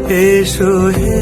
এসো হে।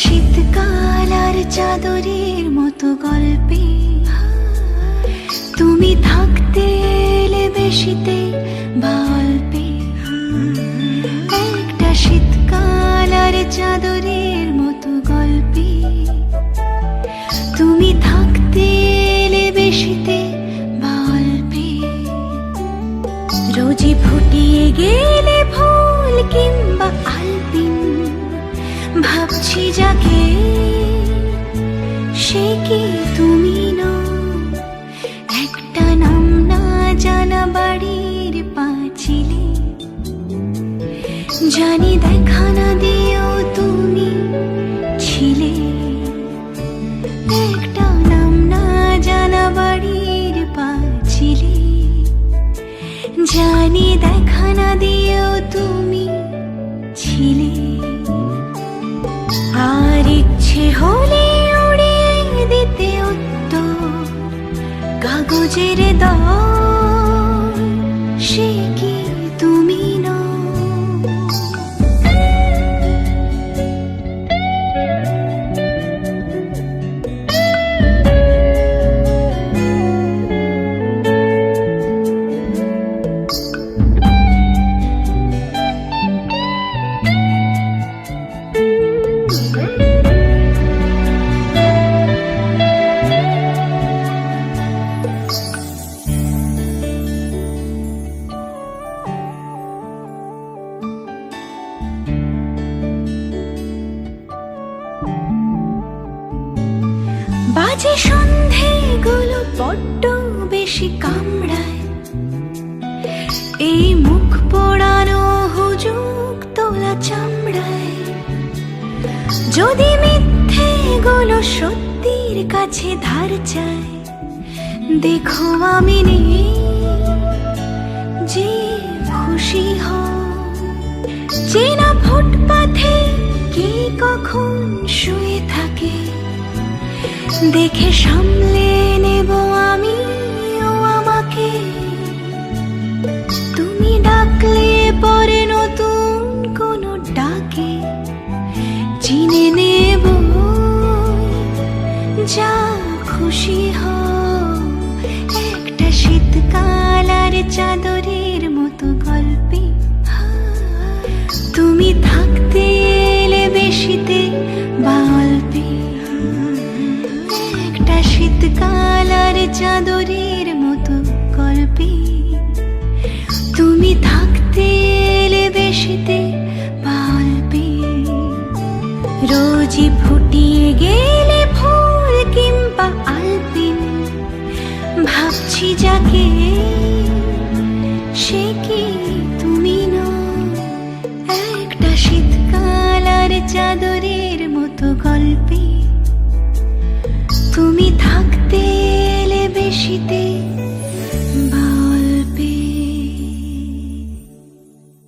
শীতকাল আর চাদরের মতো গল্পে তুমি থাকতে এলে বেশিতে বা অল্পে। একটা শীতকাল আর চাদরের মতো গল্পে তুমি থাকতে এলে বেশিতে বা অল্পে। রোজই ফুটিয়ে গেলে ফুল কিংবা আলপিন, ভাবছি যাকে সে কি তুমি নও। একটা নাম না জানা বাড়ির পাঁচিলে জানি দেখা না দিয়েও তুমি ছিলে। একটা নাম না জানা বাড়ির পাঁচিলে জানি দেখা না দিয়েও তুমি ছিলে। আর ইচ্ছে হলে উড়িয়ে দিতে উত্তর কাগজের দল, সে কি তুমি নও। বাজে সন্ধেগুলো বড্ড বেশি কামড়ায়, এই মুখ পোড়ানো হুজুক তোলা চামড়ায়। যদি মিথ্যেগুলো সত্যির কাছে ধার চায়, দেখো আমি নেই যে খুশি হও। চেনা ফুটপাথে কে কখন শুয়ে থাকে, দেখে সামলে নেব আমি ও আমাকে। তুমি ডাকলে পরে নতুন কোনো ডাকে চিনে নেব, যা খুশি হও। একটা শীতকাল আর চাদরের মতো গল্পে তুমি থাকতে এলে বেশিতে বা অল্পে। একটা শীতকাল আর চাদরের মতো গল্পে তুমি থাকতে এলে বেশিতে বা অল্পে। রোজই ফুটি